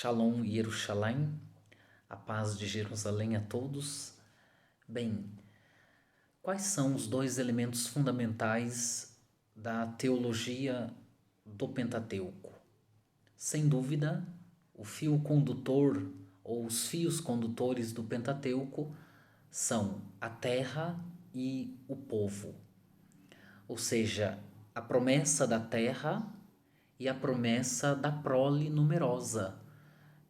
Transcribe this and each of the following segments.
Shalom Yerushalayim, a paz de Jerusalém a todos. Bem, quais são os dois elementos fundamentais da teologia do Pentateuco? Sem dúvida, o fio condutor ou os fios condutores do Pentateuco são a terra e o povo, ou seja, a promessa da terra e a promessa da prole numerosa,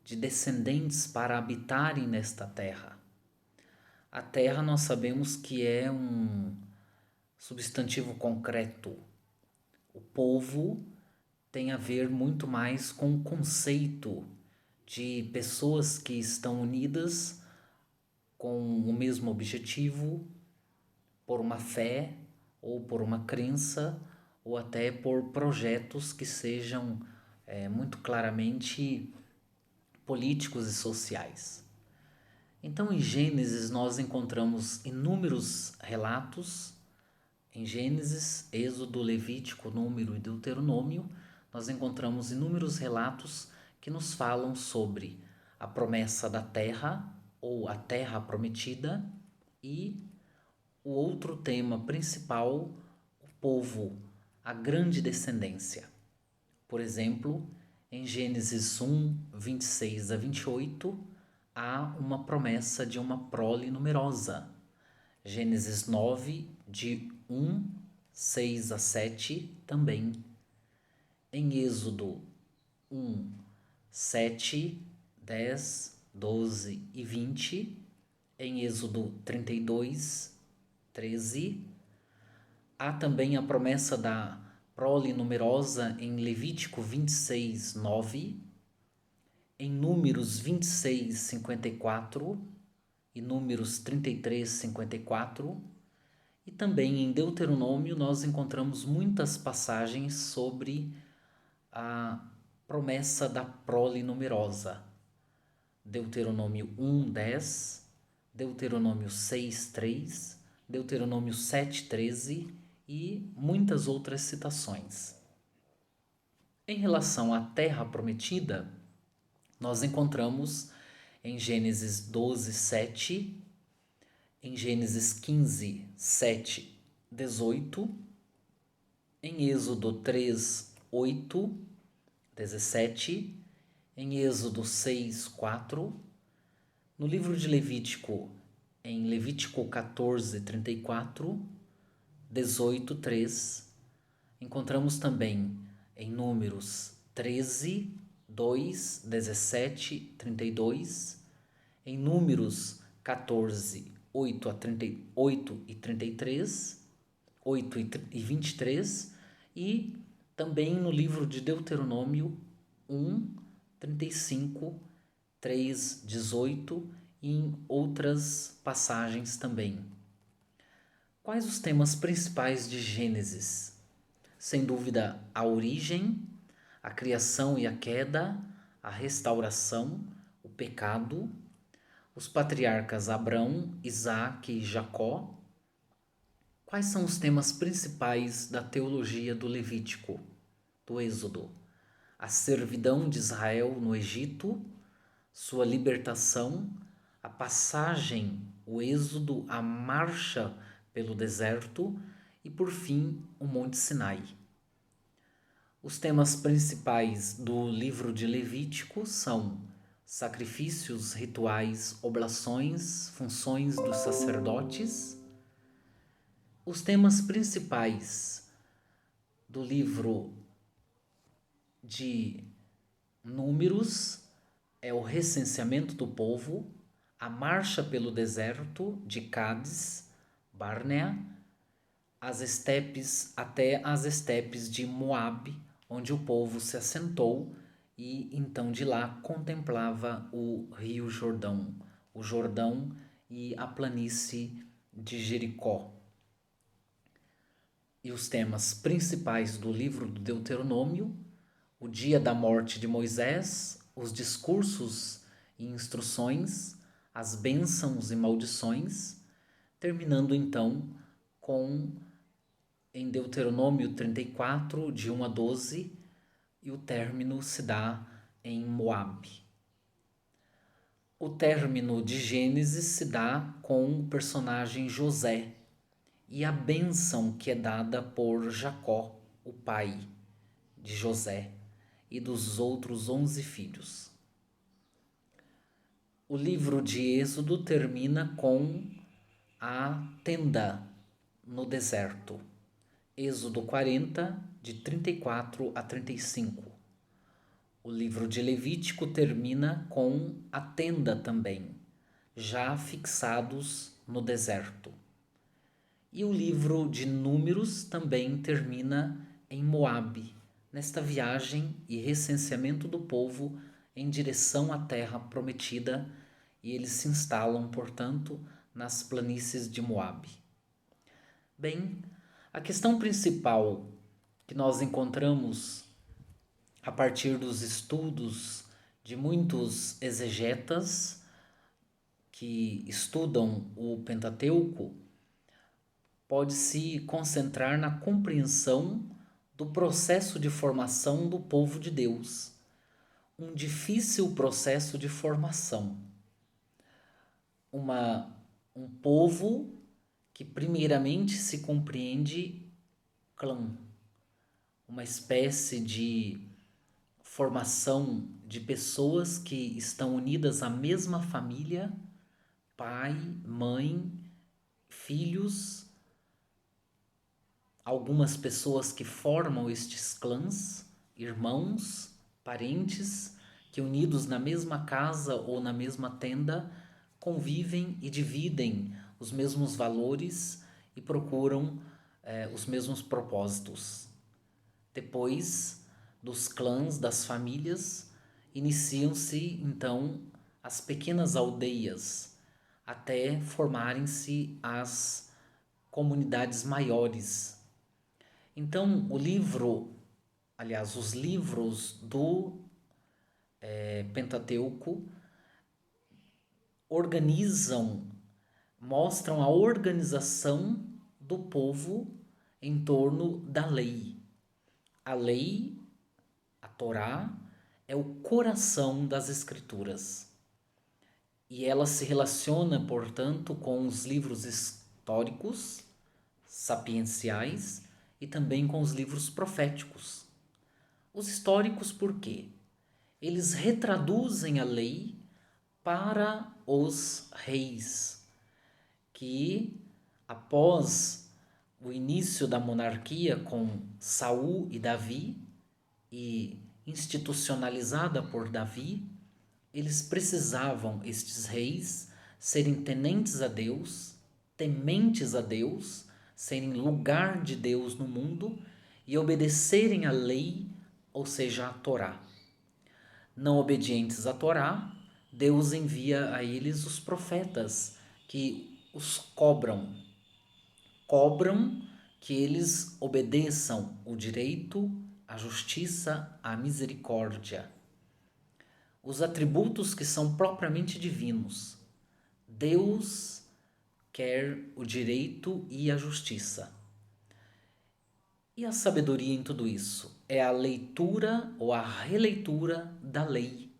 de descendentes para habitarem nesta terra. A terra nós sabemos que é um substantivo concreto. O povo tem a ver muito mais com o conceito de pessoas que estão unidas com o mesmo objetivo, por uma fé ou por uma crença ou até por projetos que sejam muito claramente políticos e sociais. Então, em Gênesis, nós encontramos inúmeros relatos. Em Gênesis, Êxodo, Levítico, Número e Deuteronômio, nós encontramos inúmeros relatos que nos falam sobre a promessa da terra ou a terra prometida e o outro tema principal, o povo, a grande descendência. Por exemplo, em Gênesis 1, 26 a 28, há uma promessa de uma prole numerosa. Gênesis 9, de 1, 6 a 7, também. Em Êxodo 1, 7, 10, 12 e 20. Em Êxodo 32, 13. Há também a promessa da prole numerosa em Levítico 26, 9, em Números 26, 54 e Números 33, 54, e também em Deuteronômio nós encontramos muitas passagens sobre a promessa da prole numerosa. Deuteronômio 1, 10, Deuteronômio 6, 3, Deuteronômio 7, 13 e muitas outras citações. Em relação à terra prometida, nós encontramos em Gênesis 12, 7, em Gênesis 15, 7, 18, em Êxodo 3, 8, 17, em Êxodo 6, 4, no livro de Levítico, em Levítico 14, 34, 18, 3, encontramos também em Números 13, 2, 17, 32, em Números 14, 8 e 33, 8 e 23, e também no livro de Deuteronômio 1, 35, 3, 18 e em outras passagens também. Quais os temas principais de Gênesis? Sem dúvida, a origem, a criação e a queda, a restauração, o pecado, os patriarcas Abrão, Isaque e Jacó. Quais são os temas principais da teologia do Levítico, do Êxodo? A servidão de Israel no Egito, sua libertação, a passagem, o Êxodo, a marcha pelo deserto e, por fim, o Monte Sinai. Os temas principais do livro de Levítico são sacrifícios, rituais, oblações, funções dos sacerdotes. Os temas principais do livro de Números é o recenseamento do povo, a marcha pelo deserto de Cádiz, Bárnea, as estepes até as estepes de Moabe, onde o povo se assentou e então de lá contemplava o rio Jordão, o Jordão e a planície de Jericó. E os temas principais do livro do Deuteronômio: o dia da morte de Moisés, os discursos e instruções, as bênçãos e maldições, terminando então com em Deuteronômio 34, de 1 a 12, e o término se dá em Moabe. O término de Gênesis se dá com o personagem José e a bênção que é dada por Jacó, o pai de José e dos outros 11 filhos. O livro de Êxodo termina com a tenda no deserto. Êxodo 40, de 34 a 35. O livro de Levítico termina com a tenda também, já fixados no deserto. E o livro de Números também termina em Moabe, nesta viagem e recenseamento do povo em direção à terra prometida, e eles se instalam, portanto, nas planícies de Moabe. Bem, a questão principal que nós encontramos a partir dos estudos de muitos exegetas que estudam o Pentateuco pode se concentrar na compreensão do processo de formação do povo de Deus. Um difícil processo de formação. Um povo que primeiramente se compreende clã, uma espécie de formação de pessoas que estão unidas à mesma família, pai, mãe, filhos, algumas pessoas que formam estes clãs, irmãos, parentes, que unidos na mesma casa ou na mesma tenda, convivem e dividem os mesmos valores e procuram os mesmos propósitos. Depois dos clãs, das famílias, iniciam-se então as pequenas aldeias, até formarem-se as comunidades maiores. Então, os livros do Pentateuco mostram a organização do povo em torno da lei. A lei, a Torá, é o coração das Escrituras. E ela se relaciona, portanto, com os livros históricos, sapienciais, e também com os livros proféticos. Os históricos, por quê? Eles retraduzem a lei para os reis, que após o início da monarquia com Saul e Davi, e institucionalizada por Davi, eles precisavam, estes reis, serem tenentes a Deus, tementes a Deus, serem lugar de Deus no mundo e obedecerem à lei, ou seja, à Torá. Não obedientes à Torá, Deus envia a eles os profetas que os cobram que eles obedeçam o direito, a justiça, a misericórdia, os atributos que são propriamente divinos. Deus quer o direito e a justiça. E a sabedoria em tudo isso? É a leitura ou a releitura da lei,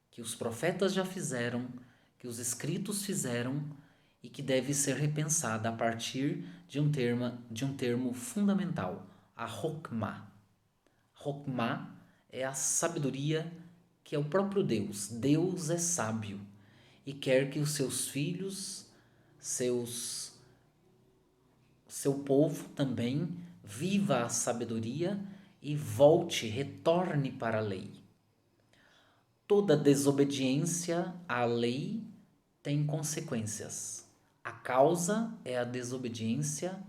que os profetas já fizeram, que os escritos fizeram e que deve ser repensada a partir de um termo fundamental, a Hokmah. Hokmah é a sabedoria que é o próprio Deus. Deus é sábio e quer que os seus filhos, seu povo também viva a sabedoria e retorne para a lei. Toda desobediência à lei tem consequências. A causa é a desobediência,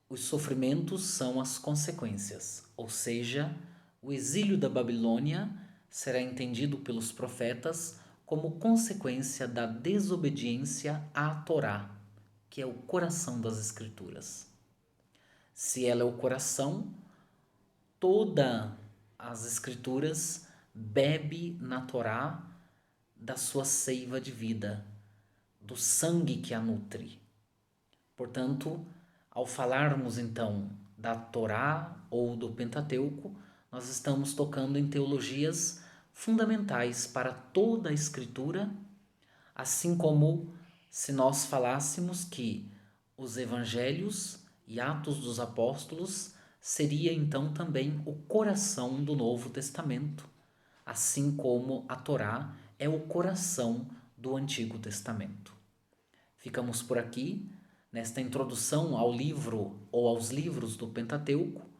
os sofrimentos são as consequências, ou seja, o exílio da Babilônia será entendido pelos profetas como consequência da desobediência à Torá, que é o coração das Escrituras. Se ela é o coração, toda as Escrituras bebe na Torá da sua seiva de vida, do sangue que a nutre. Portanto, ao falarmos então da Torá ou do Pentateuco, nós estamos tocando em teologias fundamentais para toda a Escritura, assim como se nós falássemos que os Evangelhos e Atos dos Apóstolos seria então também o coração do Novo Testamento, assim como a Torá é o coração do Antigo Testamento. Ficamos por aqui nesta introdução ao livro ou aos livros do Pentateuco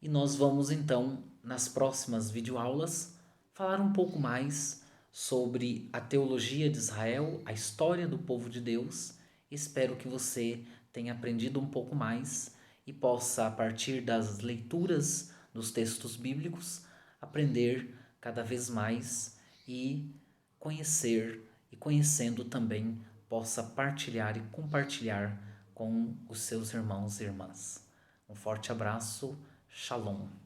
e nós vamos então, nas próximas videoaulas, falar um pouco mais sobre a teologia de Israel, a história do povo de Deus. Espero que você tenha aprendido um pouco mais e possa, a partir das leituras dos textos bíblicos, aprender cada vez mais e conhecer, e conhecendo também, possa partilhar e compartilhar com os seus irmãos e irmãs. Um forte abraço, Shalom.